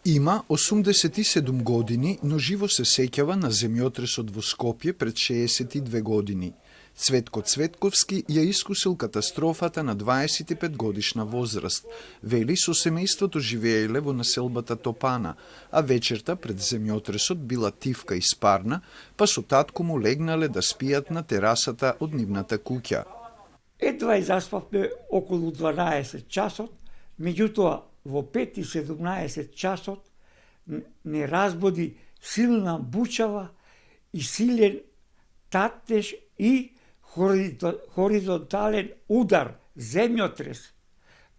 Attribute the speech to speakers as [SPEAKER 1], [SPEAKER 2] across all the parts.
[SPEAKER 1] Има 87 години, но живо се сеќава на земјотресот во Скопје пред 62 години. Цветко Цветковски ја искусил катастрофата на 25 годишна возраст. Вели, со семејството живееле во населбата Топана, а вечерта пред земјотресот била тивка и спарна, па со татко му легнале да спијат на терасата од нивната куќа.
[SPEAKER 2] Едва изаспавме околу 12 часот, меѓутоа во 5:17 часот не разбуди силна бучава и силен татеж и хоризонтален удар, земјотрес.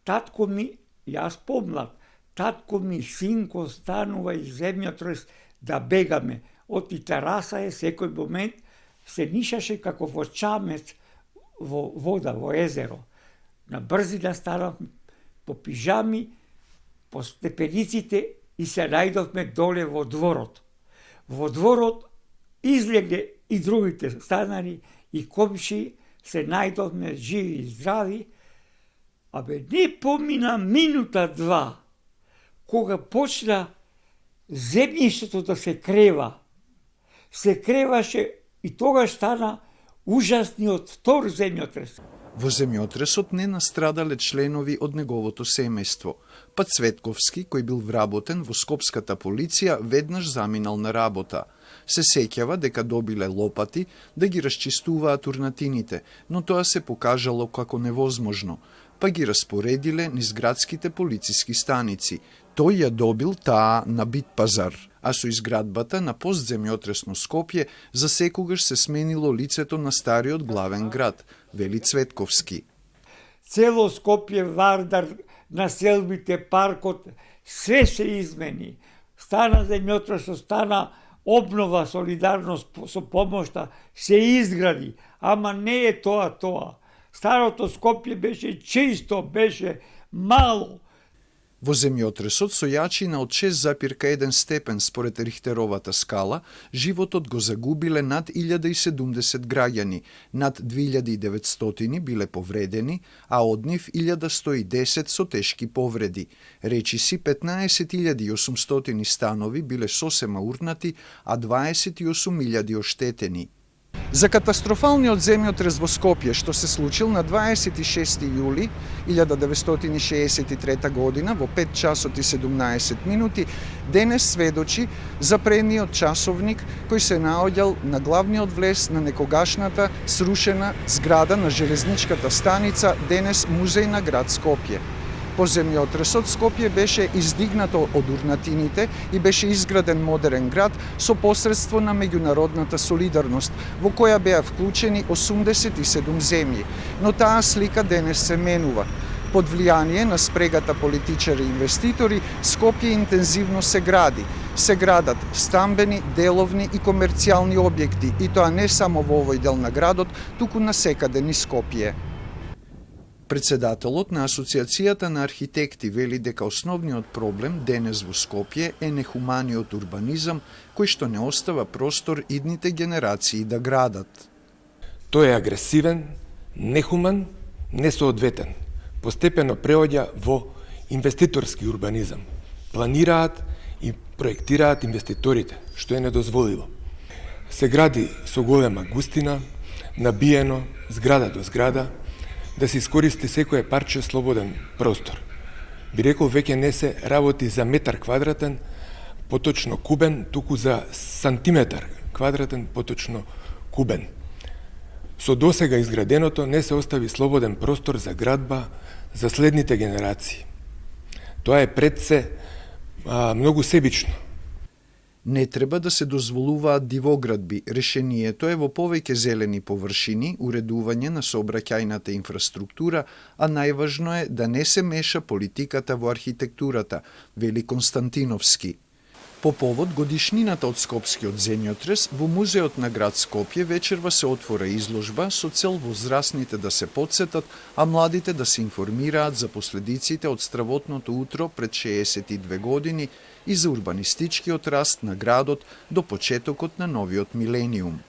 [SPEAKER 2] Татко ми, јас помлад, татко ми, синко, станува и земјотрес да бегаме. Од и тераса е секој момент се нишаше како во чамец во вода, во езеро. На брзина станавме по пижами, по степениците и се најдовме доле во дворот. Во дворот излегле и другите станари и комши, се најдовме живи и здрави, абе не помина минута-два, кога почна земјиштето да се крева. Се креваше и тогаш стана ужасниот втор земјотрес.
[SPEAKER 1] Во земјотресот не настрадале членови од неговото семејство, па Цветковски, кој бил вработен во скопската полиција, веднаш заминал на работа. Се сеќава дека добиле лопати да ги расчистуваат урнатините, но тоа се покажало како невозможно, па ги распоредиле низ градските полициски станици. Тој ја добил таа на Битпазар, а со изградбата на постземјотресно Скопје за секогаш се сменило лицето на стариот главен град, вели Цветковски.
[SPEAKER 2] Цело Скопје, Вардар, населбите, паркот, све се измени. Стана земјотресот, стана обнова, солидарност со помошта, се изгради, ама не е тоа. Старото Скопје беше чисто, беше мало.
[SPEAKER 1] Во земјотресот со јачина од 6,1 степен според Рихтеровата скала, животот го загубиле над 1070 граѓани, над 2900 биле повредени, а од нив 1110 со тешки повреди. Речиси 15.800 станови биле сосема урнати, а 28.000 оштетени. За катастрофалниот земјотрес во Скопје, што се случил на 26. јули 1963 година во 5 часот и 17 минути, денес сведочи за предниот часовник кој се наоѓал на главниот влез на некогашната срушена зграда на железничката станица, денес музеј на град Скопје. По земјотресот Скопје беше издигнато од урнатините и беше изграден модерен град со посредство на меѓународната солидарност, во која беа вклучени 87 земји, но таа слика денес се менува. Под влијание на спрегата политичари и инвеститори, Скопје интензивно се гради. Се градат стамбени, деловни и комерцијални објекти, и тоа не само во овој дел на градот, туку насекаде низ Скопје. Председателот на Асоциацијата на архитекти вели дека основниот проблем денес во Скопје е нехуманиот урбанизам, кој што не остава простор идните генерации да градат.
[SPEAKER 3] Тој е агресивен, нехуман, несоодветен. Постепено преоѓа во инвеститорски урбанизам. Планираат и проектираат инвеститорите, што е недозволиво. Се гради со голема густина, набиено, зграда до зграда, да се искористи секој парче слободен простор. Би рекол, веќе не се работи за метар квадратен, поточно кубен, туку за сантиметар квадратен, поточно кубен. Со досега изграденото не се остави слободен простор за градба за следните генерации. Тоа е пред се многу себично.
[SPEAKER 1] Не треба да се дозволуваат дивоградби. Решението е во повеќе зелени површини, уредување на сообраќајната инфраструктура, а најважно е да не се меша политиката во архитектурата, вели Константиновски. По повод годишнината од Скопскиот земјотрес, во музеот на град Скопје вечерва се отвора изложба со цел возрастните да се потсетат, а младите да се информираат за последиците од стравотното утро пред 62 години и за урбанистичкиот раст на градот до почетокот на новиот милениум.